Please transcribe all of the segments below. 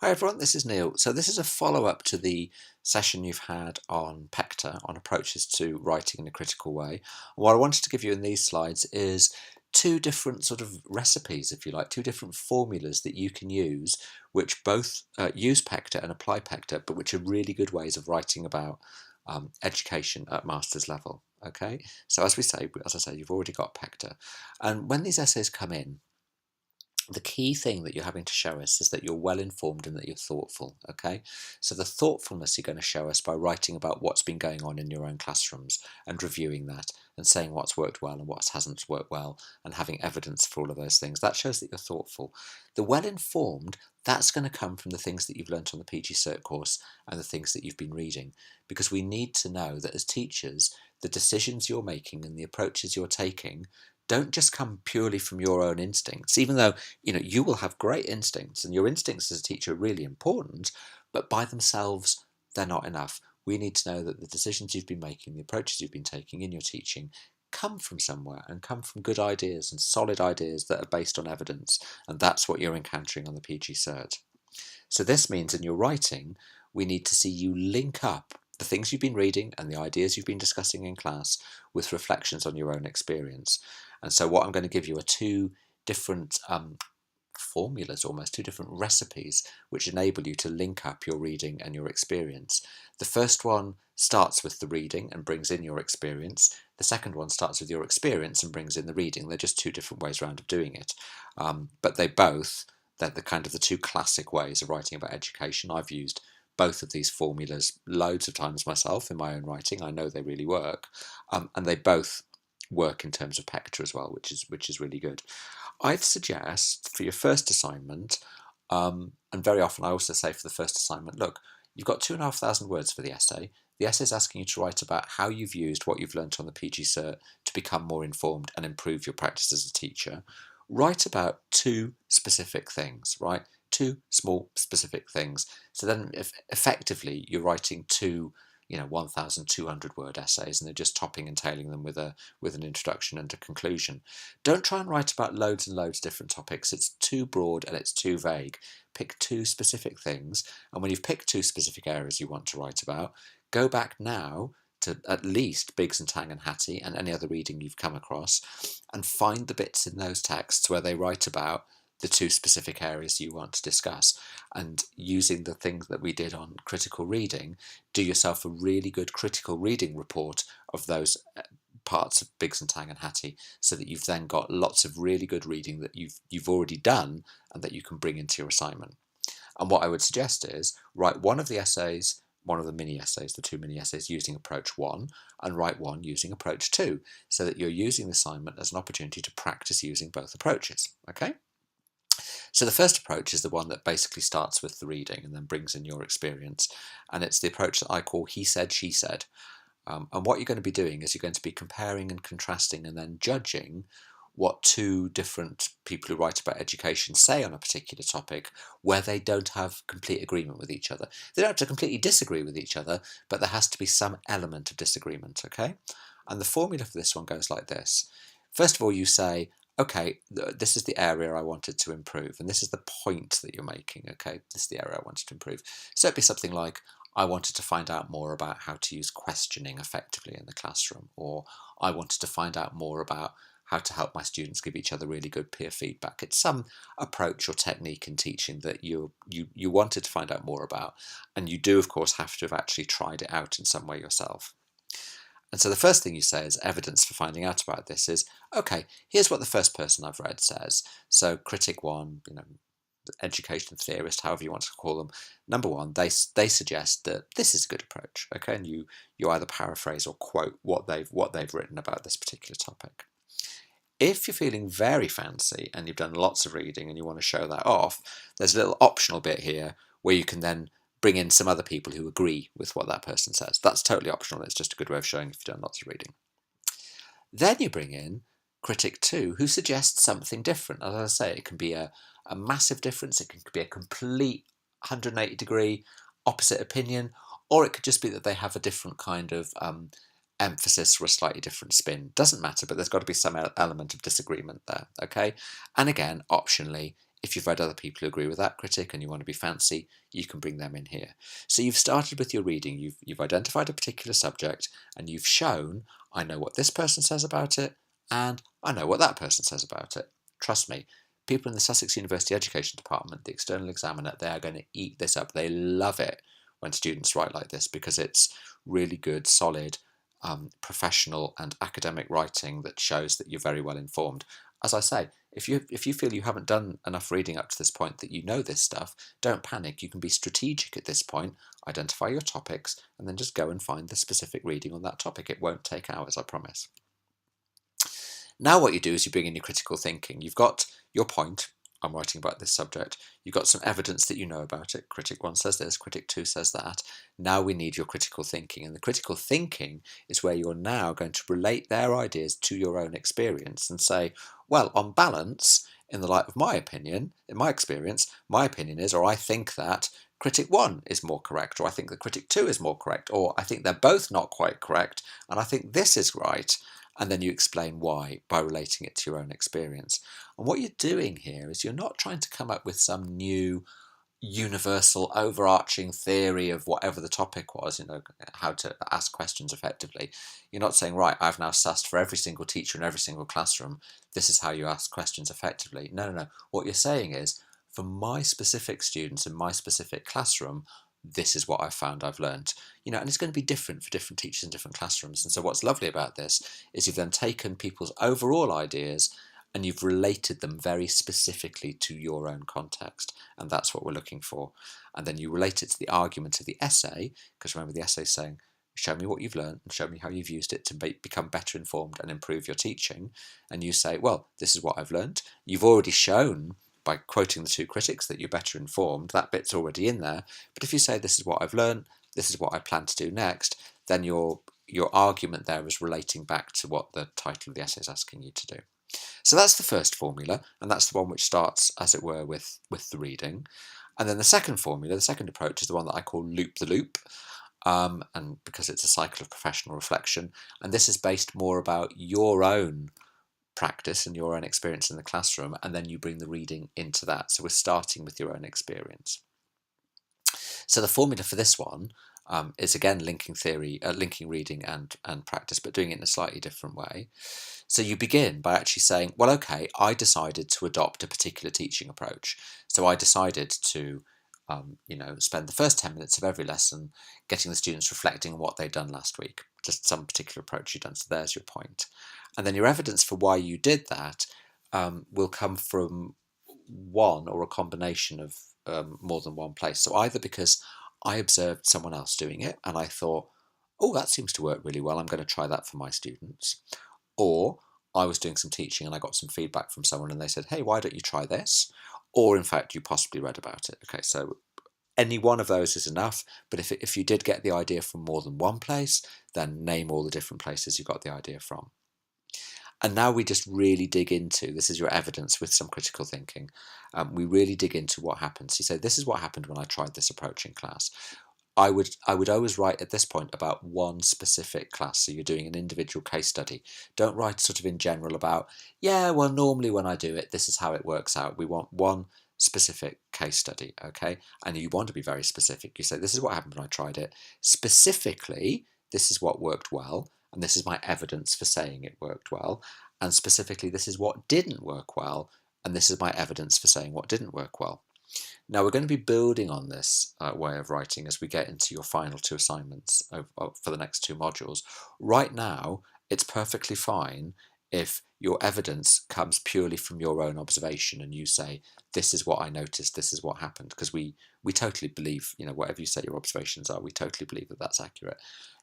Hi everyone, this is Neil. So this is a follow-up to the session you've had on PECTA, on approaches to writing in a critical way. And what I wanted to give you in these slides is two different sort of recipes, if you like, two different formulas that you can use, which both use PECTA and apply PECTA, but which are really good ways of writing about education at master's level. Okay, so as I say, you've already got PECTA. And when these essays come in, the key thing that you're having to show us is that you're well informed and that you're thoughtful, okay? So the thoughtfulness you're going to show us by writing about what's been going on in your own classrooms and reviewing that and saying what's worked well and what hasn't worked well and having evidence for all of those things. That shows that you're thoughtful. The well informed, that's going to come from the things that you've learnt on the PG Cert course and the things that you've been reading, because we need to know that as teachers, the decisions you're making and the approaches you're taking don't just come purely from your own instincts, even though you will have great instincts and your instincts as a teacher are really important, but by themselves they're not enough. We need to know that the decisions you've been making, the approaches you've been taking in your teaching come from somewhere and come from good ideas and solid ideas that are based on evidence, and that's what you're encountering on the PG Cert. So this means in your writing we need to see you link up the things you've been reading and the ideas you've been discussing in class with reflections on your own experience. And so what I'm going to give you are two different formulas, almost two different recipes, which enable you to link up your reading and your experience. The first one starts with the reading and brings in your experience. The second one starts with your experience and brings in the reading. They're just two different ways around of doing it. But they're the kind of the two classic ways of writing about education. I've used both of these formulas loads of times myself in my own writing. I know they really work, and they both work in terms of PECTA as well, which is really good. I'd suggest for your first assignment, and very often I also say for the first assignment, look, you've got 2,500 words for the essay. The essay is asking you to write about how you've used what you've learnt on the PG Cert to become more informed and improve your practice as a teacher. Write about two specific things, right? Two small specific things. So then effectively you're writing two 1,200 word essays, and they're just topping and tailing them with an introduction and a conclusion. Don't try and write about loads and loads of different topics. It's too broad and it's too vague. Pick two specific things, and when you've picked two specific areas you want to write about, go back now to at least Biggs and Tang and Hattie and any other reading you've come across, and find the bits in those texts where they write about the two specific areas you want to discuss, and using the things that we did on critical reading, do yourself a really good critical reading report of those parts of Biggs and Tang and Hattie, so that you've then got lots of really good reading that you've already done and that you can bring into your assignment. And what I would suggest is write one of the essays, one of the mini essays, the two mini essays using approach 1, and write one using approach 2, so that you're using the assignment as an opportunity to practice using both approaches. Okay? So the first approach is the one that basically starts with the reading and then brings in your experience. And it's the approach that I call he said, she said. And what you're going to be doing is you're going to be comparing and contrasting and then judging what two different people who write about education say on a particular topic, where they don't have complete agreement with each other. They don't have to completely disagree with each other, but there has to be some element of disagreement, okay? And the formula for this one goes like this. First of all, you say, okay, this is the area I wanted to improve, and this is the point that you're making, okay? This is the area I wanted to improve. So it'd be something like, I wanted to find out more about how to use questioning effectively in the classroom, or I wanted to find out more about how to help my students give each other really good peer feedback. It's some approach or technique in teaching that you wanted to find out more about, and you do, of course, have to have actually tried it out in some way yourself. And so the first thing you say as evidence for finding out about this is, okay, here's what the first person I've read says. So critic 1, education theorist, however you want to call them, number 1, they suggest that this is a good approach, okay? And you either paraphrase or quote what they've written about this particular topic. If you're feeling very fancy and you've done lots of reading and you want to show that off, there's a little optional bit here where you can then bring in some other people who agree with what that person says. That's totally optional. It's just a good way of showing if you've done lots of reading. Then you bring in critic 2, who suggests something different. As I say, it can be a massive difference. It can be a complete 180-degree opposite opinion, or it could just be that they have a different kind of emphasis or a slightly different spin. Doesn't matter, but there's got to be some element of disagreement there, okay? And again, optionally, If you've read other people who agree with that critic and you want to be fancy, you can bring them in here. So you've started with your reading, you've identified a particular subject, and you've shown, I know what this person says about it, and I know what that person says about it. Trust me, people in the Sussex University Education Department, the external examiner, they are going to eat this up. They love it when students write like this because it's really good, solid, professional and academic writing that shows that you're very well informed. As I say, if you feel you haven't done enough reading up to this point that you know this stuff, don't panic. You can be strategic at this point, identify your topics, and then just go and find the specific reading on that topic. It won't take hours, I promise. Now what you do is you bring in your critical thinking. You've got your point, I'm writing about this subject. You've got some evidence that you know about it. Critic 1 says this, critic 2 says that. Now we need your critical thinking. And the critical thinking is where you're now going to relate their ideas to your own experience and say, well, on balance, in the light of my opinion, in my experience, my opinion is, or I think that critic 1 is more correct, or I think that critic 2 is more correct, or I think they're both not quite correct, and I think this is right. And then you explain why by relating it to your own experience. And what you're doing here is you're not trying to come up with some new universal overarching theory of whatever the topic was, how to ask questions effectively. You're not saying, right, I've now sussed for every single teacher in every single classroom, this is how you ask questions effectively. No. What you're saying is, for my specific students in my specific classroom, this is what I've found I've learned. And it's going to be different for different teachers in different classrooms. And so what's lovely about this is you've then taken people's overall ideas and you've related them very specifically to your own context. And that's what we're looking for. And then you relate it to the argument of the essay, because remember the essay is saying, show me what you've learned and show me how you've used it to become better informed and improve your teaching. And you say, well, this is what I've learned. You've already shown by quoting the two critics that you're better informed, that bit's already in there. But if you say, this is what I've learned, this is what I plan to do next, then your argument there is relating back to what the title of the essay is asking you to do. So that's the first formula, and that's the one which starts, as it were, with the reading. And then the second formula, the second approach, is the one that I call loop the loop, and because it's a cycle of professional reflection, and this is based more about your own practice and your own experience in the classroom, and then you bring the reading into that. So we're starting with your own experience. So the formula for this one is again linking reading and practice, but doing it in a slightly different way. So you begin by actually saying, well, okay, I decided to adopt a particular teaching approach. So I decided to spend the first 10 minutes of every lesson getting the students reflecting on what they'd done last week, just some particular approach you've done. So there's your point. And then your evidence for why you did that will come from one or a combination of more than one place. So either because I observed someone else doing it and I thought, oh, that seems to work really well, I'm going to try that for my students. Or I was doing some teaching and I got some feedback from someone and they said, hey, why don't you try this? Or in fact, you possibly read about it. Okay, so any one of those is enough, but if you did get the idea from more than one place, then name all the different places you got the idea from. And now we just really dig into, this is your evidence with some critical thinking, we really dig into what happens. You say, this is what happened when I tried this approach in class. I would always write at this point about one specific class, so you're doing an individual case study. Don't write sort of in general about, yeah, well, normally when I do it, this is how it works out. We want one specific case study, okay? And you want to be very specific. You say, this is what happened when I tried it. Specifically, this is what worked well, and this is my evidence for saying it worked well. And specifically, this is what didn't work well, and this is my evidence for saying what didn't work well. Now, we're going to be building on this way of writing as we get into your final two assignments for the next two modules. Right now, it's perfectly fine if your evidence comes purely from your own observation and you say, this is what I noticed, this is what happened, because we totally believe, whatever you say your observations are, we totally believe that that's accurate.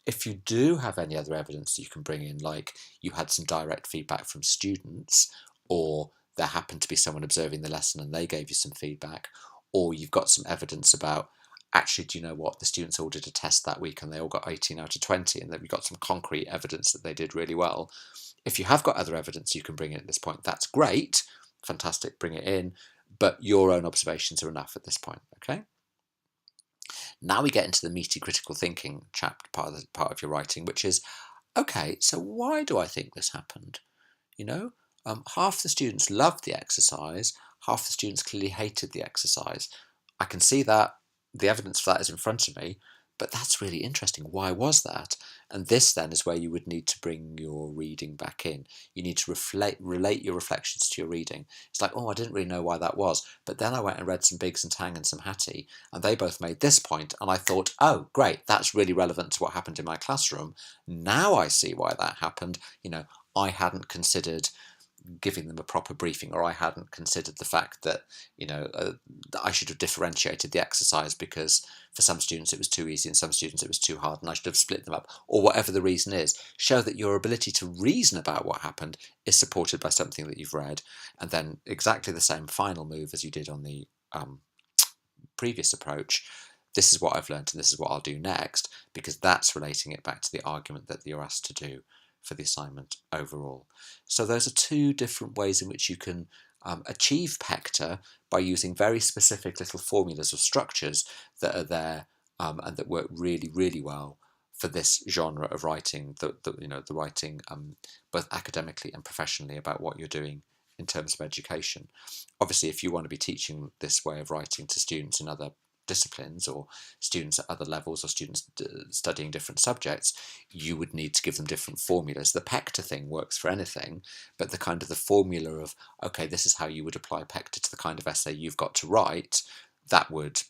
If you do have any other evidence that you can bring in, like you had some direct feedback from students, or there happened to be someone observing the lesson and they gave you some feedback, or you've got some evidence about, actually, do you know what, the students all did a test that week and they all got 18 out of 20, and then we got some concrete evidence that they did really well. If you have got other evidence you can bring in at this point, that's great, fantastic, bring it in, but your own observations are enough at this point, okay? Now we get into the meaty critical thinking part of your writing, which is, okay, so why do I think this happened? Half the students loved the exercise, half the students clearly hated the exercise. I can see that, the evidence for that is in front of me, but that's really interesting. Why was that? And this then is where you would need to bring your reading back in. You need to relate your reflections to your reading. It's like, oh, I didn't really know why that was, but then I went and read some Biggs and Tang and some Hattie, and they both made this point, and I thought, oh, great, that's really relevant to what happened in my classroom. Now I see why that happened. I hadn't considered giving them a proper briefing, or I hadn't considered the fact that that I should have differentiated the exercise because for some students it was too easy and some students it was too hard, and I should have split them up, or whatever the reason is. Show that your ability to reason about what happened is supported by something that you've read, and then exactly the same final move as you did on the previous approach. This is what I've learned and this is what I'll do next, because that's relating it back to the argument that you're asked to do for the assignment overall. So those are two different ways in which you can achieve PECTA by using very specific little formulas or structures that are there and that work really, really well for this genre of writing, the writing both academically and professionally about what you're doing in terms of education. Obviously, if you want to be teaching this way of writing to students in other disciplines or students at other levels or students studying different subjects, you would need to give them different formulas. The PECTA thing works for anything, but the kind of the formula of, okay, this is how you would apply PECTA to the kind of essay you've got to write, that would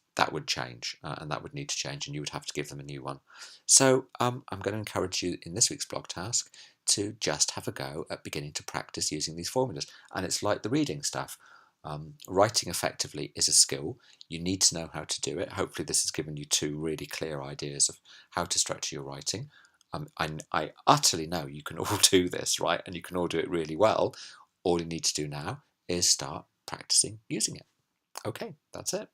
change, and that would need to change, and you would have to give them a new one. So I'm going to encourage you in this week's blog task to just have a go at beginning to practice using these formulas. And it's like the reading stuff. Writing effectively is a skill. You need to know how to do it. Hopefully this has given you two really clear ideas of how to structure your writing. I utterly know you can all do this, right? And you can all do it really well. All you need to do now is start practicing using it. Okay, that's it.